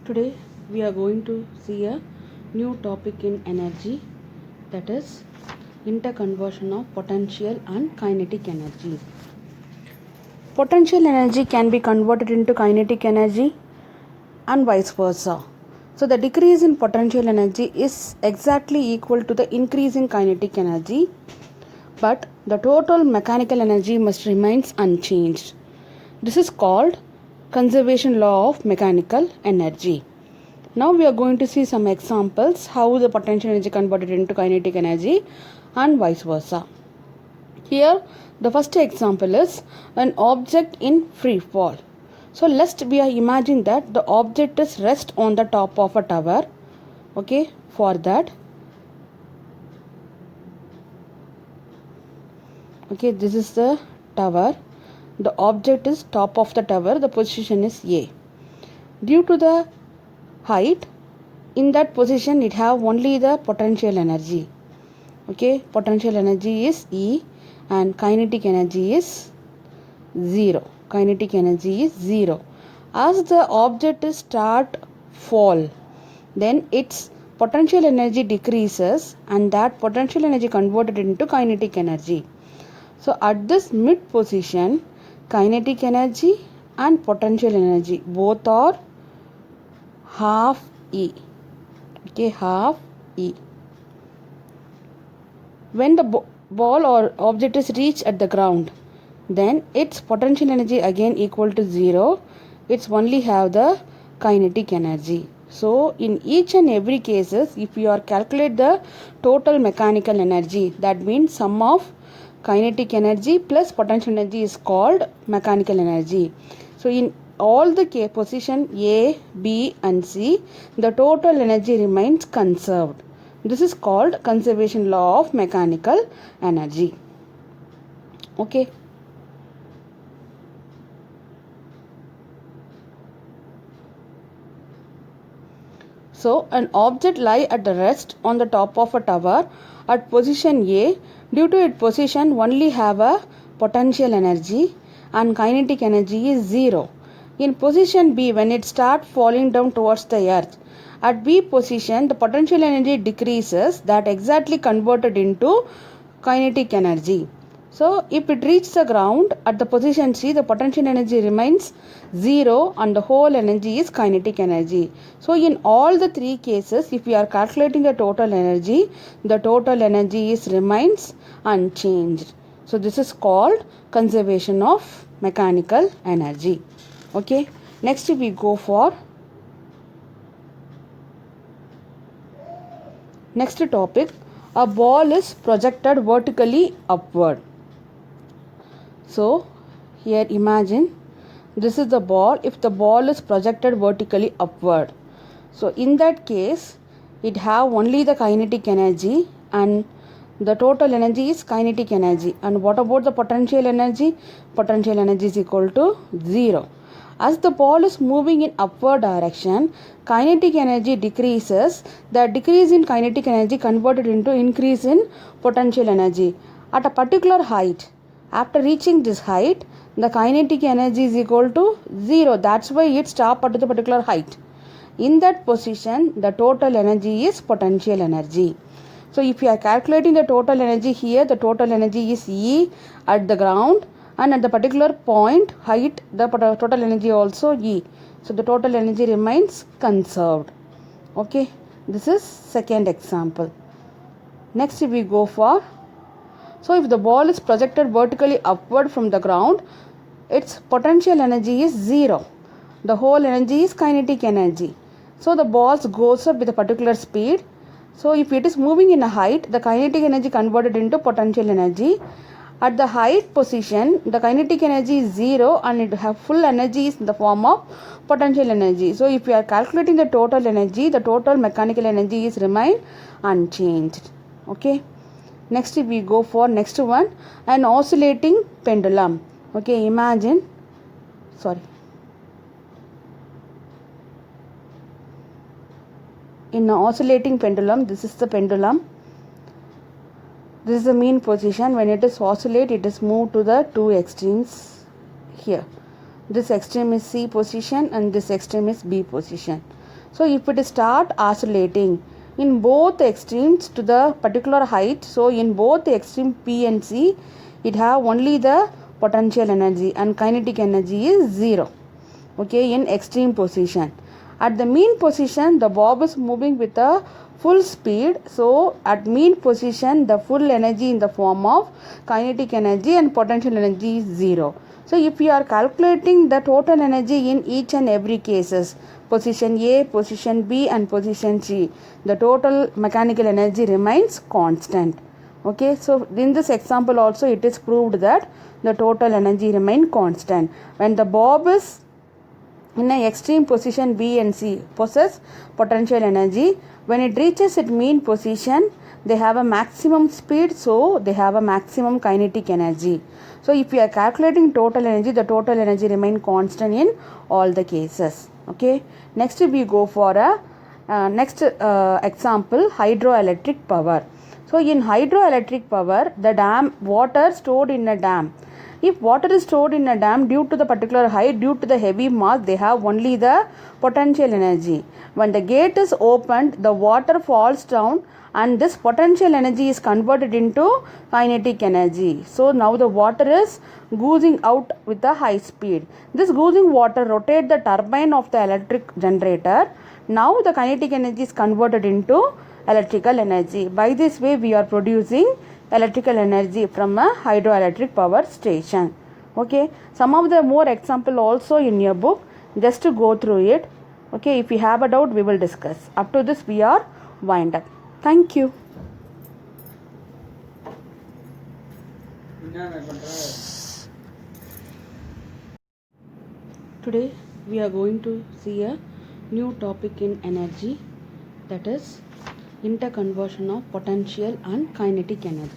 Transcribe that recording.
Today we are going to see a new topic in energy, that is interconversion of potential and kinetic energy. Potential energy can be converted into kinetic energy and vice versa. So the decrease in potential energy is exactly equal to the increase in kinetic energy, but the total mechanical energy must remain unchanged. This is called conservation law of mechanical energy. Now we are going to see some examples how the potential energy converted into kinetic energy and vice versa. Here the first example is an object in free fall. So let's imagine that the object is rest on the top of a tower. Okay, for that, okay, this is the tower. The object is top of the tower. The position is A. Due to the height, in that position it have only the potential energy. Okay, potential energy is E and kinetic energy is 0. Kinetic energy is 0. As the object is start fall, then its potential energy decreases and that potential energy converted into kinetic energy. So at this mid position, kinetic energy and potential energy both are half E. Okay, half E. When the ball or object is reached at the ground, then its potential energy again equal to 0. It's only have the kinetic energy. So in each and every cases, if you are calculate the total mechanical energy, that means sum of kinetic energy plus potential energy is called mechanical energy. So in all the position A, B and C, the total energy remains conserved. This is called conservation law of mechanical energy. Okay. So an object lie at the rest on the top of a tower at position A. Due to its position only have a potential energy and kinetic energy is 0. In position B, when it start falling down towards the earth, at B position the potential energy decreases, that exactly converted into kinetic energy. So if it reaches the ground at the position C, the potential energy remains 0 and the whole energy is kinetic energy. So in all the three cases, if we are calculating the total energy is remains unchanged. So this is called conservation of mechanical energy. Okay, next we go for next topic. A ball is projected vertically upward. So here imagine this is the ball. If the ball is projected vertically upward, so in that case it have only the kinetic energy and the total energy is kinetic energy. And what about the potential energy? Potential energy is equal to 0. As the ball is moving in upward direction, kinetic energy decreases. The decrease in kinetic energy converted into increase in potential energy at a particular height. After reaching this height, the kinetic energy is equal to 0. That's why it stops at the particular height. In that position, the total energy is potential energy. So if you are calculating the total energy here, the total energy is E at the ground, and at the particular point height the total energy also E. So the total energy remains conserved. Okay, this is second example. Next we go for, so if the ball is projected vertically upward from the ground, its potential energy is 0. The whole energy is kinetic energy. So the ball goes up with a particular speed. So if it is moving in a height, the kinetic energy converted into potential energy. At the height position, the kinetic energy is 0 and it have full energy is in the form of potential energy. So if we are calculating the total energy, the total mechanical energy is remain unchanged. Okay. Next we go for next one, an oscillating pendulum. Okay, imagine, in an oscillating pendulum, this is the pendulum. This is the mean position. When it is oscillate, it is moved to the two extremes here. This extreme is C position and this extreme is B position. So if it start oscillating in both extremes to the particular height, so in both the extreme P and C, it have only the potential energy and kinetic energy is 0. Okay, in extreme position. At the mean position, the bob is moving with a full speed. So at mean position, the full energy in the form of kinetic energy and potential energy is 0. So if we are calculating the total energy in each and every cases, position A, position B and position C, the total mechanical energy remains constant. Okay, so in this example also it is proved that the total energy remain constant. When the bob is in an extreme position B and C possess potential energy, when it reaches its mean position, they have a maximum speed, so they have a maximum kinetic energy. So if we are calculating total energy, the total energy remain constant in all the cases. Okay, next we go for a next example, hydroelectric power. So in hydroelectric power, the dam water stored in a dam. If water is stored in a dam due to the particular height, due to the heavy mass, they have only the potential energy. When the gate is opened, the water falls down and this potential energy is converted into kinetic energy. So now the water is oozing out with a high speed. This oozing water rotates the turbine of the electric generator. Now the kinetic energy is converted into electrical energy. By this way we are producing electrical energy from a hydroelectric power station. Okay, some of the more example also in your book, just to go through it. Okay, if you have a doubt we will discuss. Up to this we are wind up. Thank you. Today we are going to see a new topic in energy, that is interconversion of potential and kinetic energy.